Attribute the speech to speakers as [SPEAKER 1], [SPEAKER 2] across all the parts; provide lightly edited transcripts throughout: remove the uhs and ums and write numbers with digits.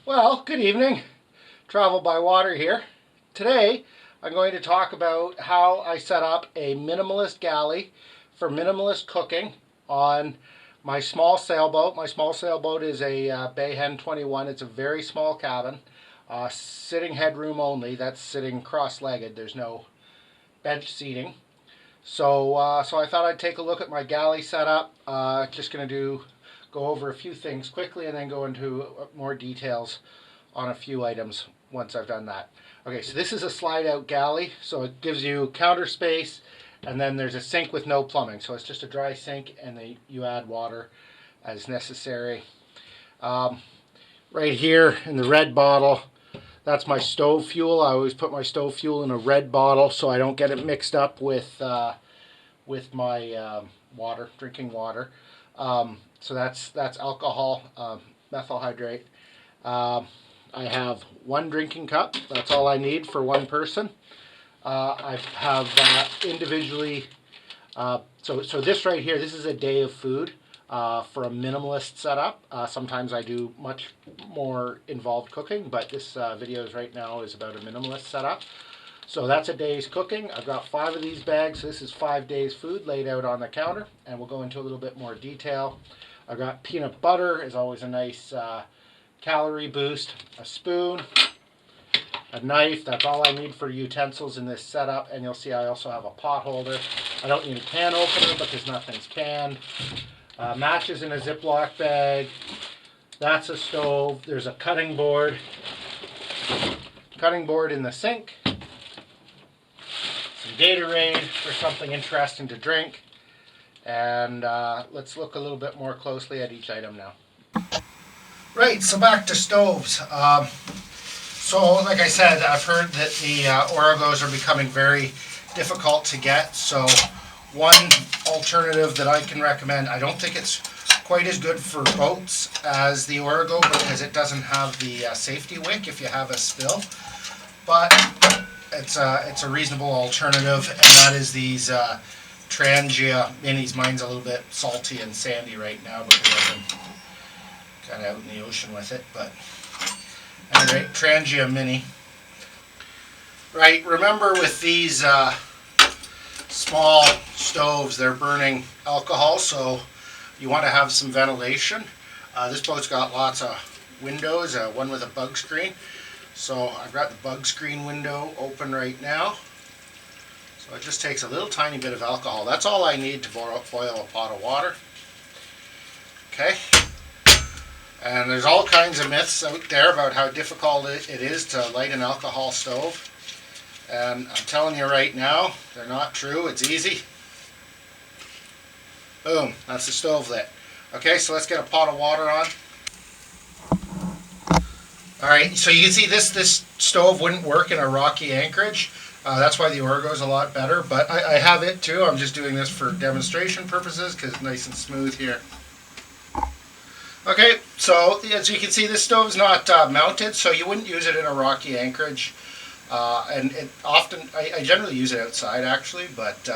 [SPEAKER 1] Well, good evening. Travel by water here. Today, I'm going to talk about how I set up a minimalist galley for minimalist cooking on my small sailboat. My small sailboat is a Bayhen 21. It's a very small cabin, sitting headroom only. That's sitting cross-legged. There's no bench seating. So I thought I'd take a look at my galley setup. Just going to go over a few things quickly and then go into more details on a few items once I've done that. Okay, so this is a slide out galley, so it gives you counter space, and then there's a sink with no plumbing. So it's just a dry sink, and then you add water as necessary. Right here in the red bottle, that's my stove fuel. I always put my stove fuel in a red bottle so I don't get it mixed up with my water, drinking water. So that's alcohol, methyl hydrate. I have one drinking cup. That's all I need for one person. I have individually. So this right here, this is a day of food for a minimalist setup. Sometimes I do much more involved cooking, but this video right now is about a minimalist setup. So that's a day's cooking. I've got 5 of these bags. So this is 5 days food laid out on the counter, and we'll go into a little bit more detail. I've got peanut butter, is always a nice calorie boost, a spoon, a knife. That's all I need for utensils in this setup. And you'll see I also have a pot holder. I don't need a can opener because nothing's canned. Matches in a Ziploc bag. That's a stove. There's a cutting board. Cutting board in the sink. Some Gatorade for something interesting to drink. And let's look a little bit more closely at each item now. Right, so back to stoves. So like I said, I've heard that the Origos are becoming very difficult to get. So one alternative that I can recommend, I don't think it's quite as good for boats as the Origo because it doesn't have the safety wick if you have a spill. But it's a reasonable alternative, and that is these Trangia Minis. Mine's a little bit salty and sandy right now because I've been kind of out in the ocean with it, but anyway, Trangia Mini. Right, remember with these small stoves, they're burning alcohol, so you want to have some ventilation. This boat's got lots of windows, one with a bug screen. So I've got the bug screen window open right now. So it just takes a little tiny bit of alcohol. That's all I need to boil a pot of water. Okay. And there's all kinds of myths out there about how difficult it is to light an alcohol stove. And I'm telling you right now, they're not true. It's easy. Boom, that's the stove lit. Okay, so let's get a pot of water on. Alright, so you can see this stove wouldn't work in a rocky anchorage. That's why the Origo is a lot better, but I have it too. I'm just doing this for demonstration purposes because it's nice and smooth here. Okay, so as you can see, this stove's not mounted, so you wouldn't use it in a rocky anchorage. And it often, I generally use it outside actually, but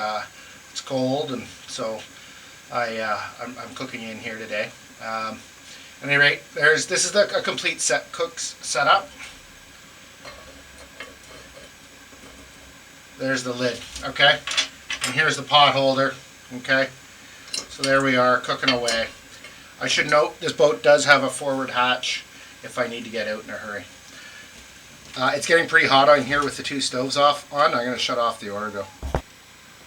[SPEAKER 1] it's cold, and so I'm cooking in here today. At any rate, this is a complete cook's setup. There's the lid, okay? And here's the pot holder, okay? So there we are, cooking away. I should note this boat does have a forward hatch if I need to get out in a hurry. It's getting pretty hot on here with the 2 stoves on. I'm going to shut off the Origo.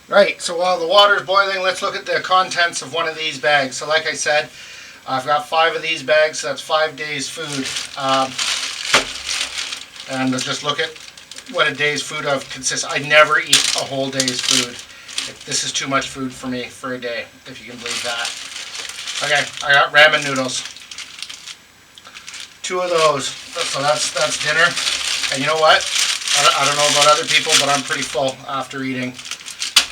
[SPEAKER 1] Right, so while the water's boiling, let's look at the contents of one of these bags. So like I said, I've got 5 of these bags, so that's 5 days food. And let's just look at what a day's food of consists. I never eat a whole day's food. This is too much food for me for a day, if you can believe that. Okay, I got ramen noodles. 2 of those. So that's dinner. And you know what? I don't know about other people, but I'm pretty full after eating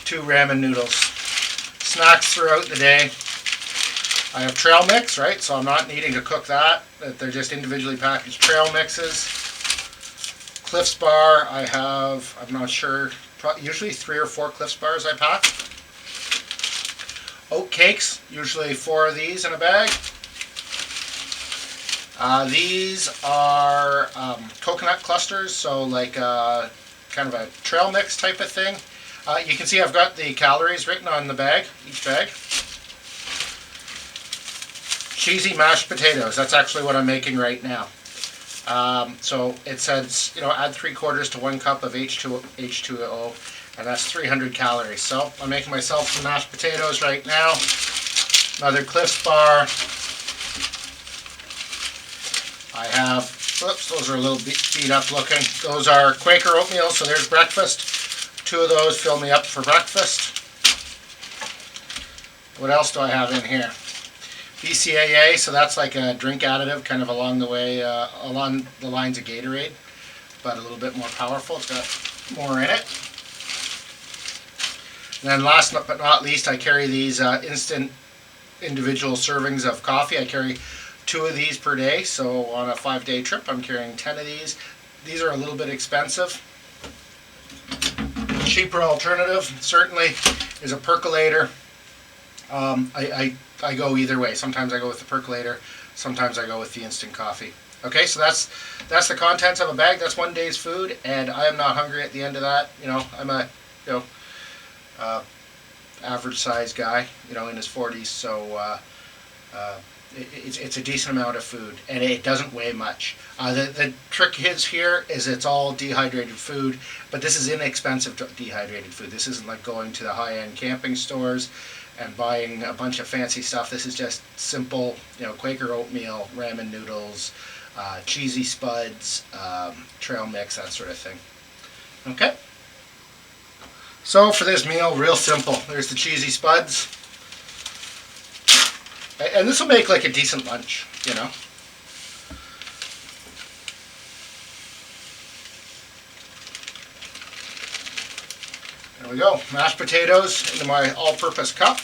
[SPEAKER 1] 2 ramen noodles. Snacks throughout the day. I have trail mix, right? So I'm not needing to cook that. They're just individually packaged trail mixes. Cliffs bar, I have, I'm not sure, usually 3 or 4 Cliffs bars I pack. Oat cakes, usually 4 of these in a bag. These are coconut clusters, so like kind of a trail mix type of thing. You can see I've got the calories written on the bag, each bag. Cheesy mashed potatoes, that's actually what I'm making right now. So it says, add 3/4 to 1 cup of H2O, and that's 300 calories. So I'm making myself some mashed potatoes right now. Another Cliff Bar. I have, oops, those are a little beat up looking. Those are Quaker oatmeal, so there's breakfast. 2 of those fill me up for breakfast. What else do I have in here? BCAA, so that's like a drink additive, kind of along the way, along the lines of Gatorade, but a little bit more powerful. It's got more in it. And then last but not least, I carry these instant individual servings of coffee. I carry 2 of these per day, so on a 5-day trip I'm carrying 10 of these. These are a little bit expensive. Cheaper alternative certainly is a percolator. I go either way. Sometimes I go with the percolator, sometimes I go with the instant coffee. Okay, so that's the contents of a bag. That's 1 day's food, and I am not hungry at the end of that. I'm a average sized guy, in his 40s, so it's a decent amount of food, and it doesn't weigh much. The trick is here is it's all dehydrated food, but this is inexpensive dehydrated food. This isn't like going to the high-end camping stores and buying a bunch of fancy stuff. This is just simple, Quaker oatmeal, ramen noodles, cheesy spuds, trail mix, that sort of thing. Okay. So for this meal, real simple. There's the cheesy spuds. And this will make like a decent lunch, There we go. Mashed potatoes into my all-purpose cup.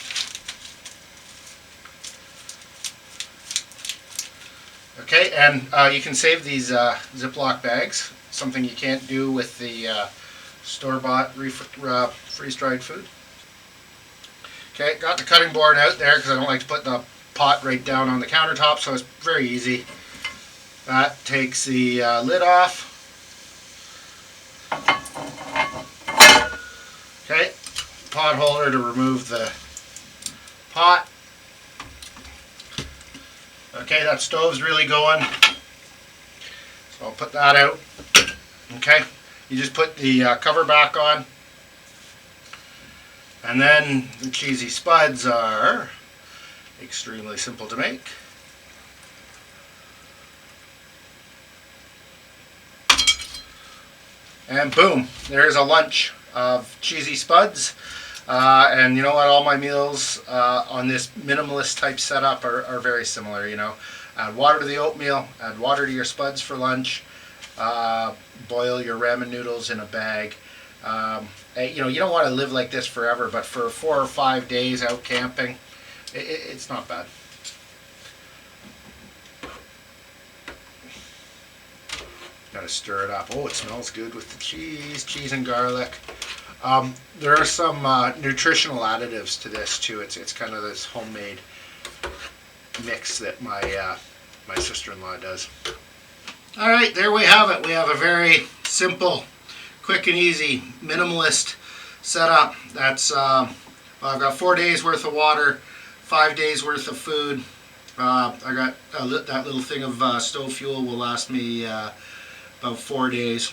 [SPEAKER 1] Okay, and you can save these Ziploc bags, something you can't do with the store-bought freeze-dried food. Okay, got the cutting board out there because I don't like to put the pot right down on the countertop, so it's very easy. That takes the lid off. Okay, pot holder to remove the pot. Okay, that stove's really going, so I'll put that out. Okay, you just put the cover back on, and then the cheesy spuds are extremely simple to make. And boom, there's a lunch of cheesy spuds. And you know what, all my meals on this minimalist type setup are very similar. Add water to the oatmeal, add water to your spuds for lunch, boil your ramen noodles in a bag. You don't want to live like this forever, but for 4 or 5 days out camping, it's not bad. Gotta stir it up. Oh, it smells good with the cheese and garlic. There are some nutritional additives to this too. It's kind of this homemade mix that my sister-in-law does. All right, there we have it. We have a very simple, quick and easy minimalist setup. That's I've got 4 days worth of water, 5 days worth of food. I got that little thing of stove fuel will last me about 4 days.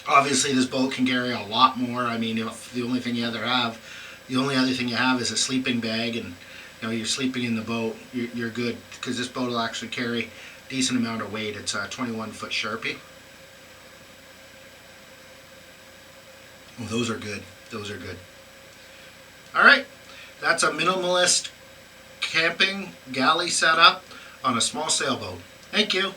[SPEAKER 1] Obviously, this boat can carry a lot more. I mean, if the only other thing you have is a sleeping bag, and you're sleeping in the boat, you're good, because this boat will actually carry a decent amount of weight. It's a 21-foot Sharpie. Oh, those are good. Those are good. All right, that's a minimalist camping galley setup on a small sailboat. Thank you.